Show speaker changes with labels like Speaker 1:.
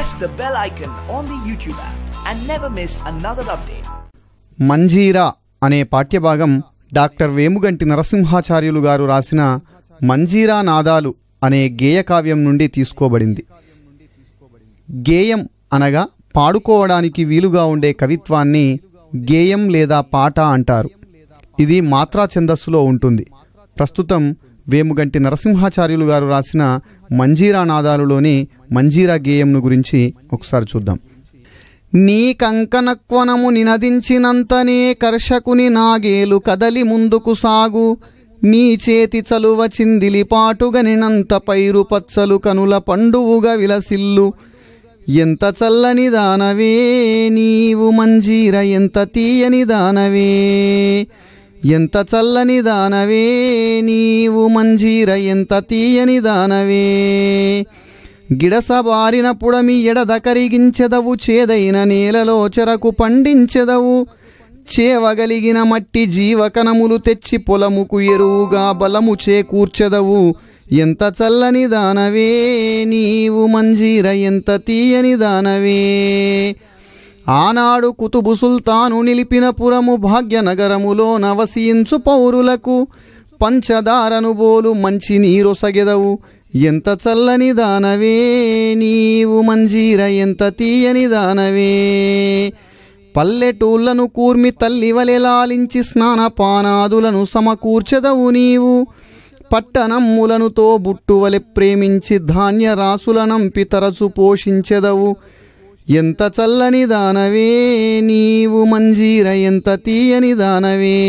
Speaker 1: press the bell icon on the YouTube app and never miss another update.
Speaker 2: Manjira అనే పాఠ్యభాగం doctor Vemuganti Narasimhacharyulu గారు రాసిన మంజీరా నాదాలు అనే గేయకావ్యం నుండి తీసుకోబడింది. గేయం అనగా పాడుకోవడానికి వీలుగా ఉండే కవిత్వాన్ని గేయం లేదా పాట అంటారు. ఇది మాత్రా ఛందస్సులో ఉంటుంది. ప్రస్తుతం వేముగంటి నరసింహాచార్యులు గారు రాసిన మంజీరా నాదాలులోని మంజీరా గేయంను గురించి ఒకసారి చూద్దాం. నీ కంకణక్వనము నినదించినంతనే కర్షకుని నాగేలు కదలి ముందుకు సాగు, నీ చేతి చలువ చిందిలి పాటుగనినంత పైరు పచ్చలు కనుల పండువుగా విలసిల్లు, ఎంత చల్లని దానవే నీవు మంజీర ఎంత తీయని దానవే, ఎంత చల్లని దానవే నీవు మంజీర ఎంత తీయని దానవే, గిడసబారిన పుడమి ఎడద కరిగించెదవు, చేదైన నేలలో చెరకు పండించెదవు, చేవగలిగిన మట్టి జీవకణములు తెచ్చి పొలముకు ఎరువుగా బలము చేకూర్చెదవు, ఎంత చల్లని దానవే నీవు మంజీర ఎంత తీయని దానవే. ఆనాడు కుతుబు సుల్తాను నిలిపిన పురము భాగ్యనగరములో నవసించు పౌరులకు పంచదారను బోలు మంచి నీరొసగెదవు, ఎంత చల్లని దానవే నీవు మంజీర ఎంత తీయని దానవే. పల్లెటూళ్లను కూర్మి తల్లివలె లాలించి స్నానపానాదులను సమకూర్చెదవు నీవు, పట్టణమ్ములను తోబుట్టువలె ప్రేమించి ధాన్య రాసులనంపి తరచు పోషించెదవు, ఎంత చల్లని దానవే నీవు మంజీర ఎంత తీయని దానవే.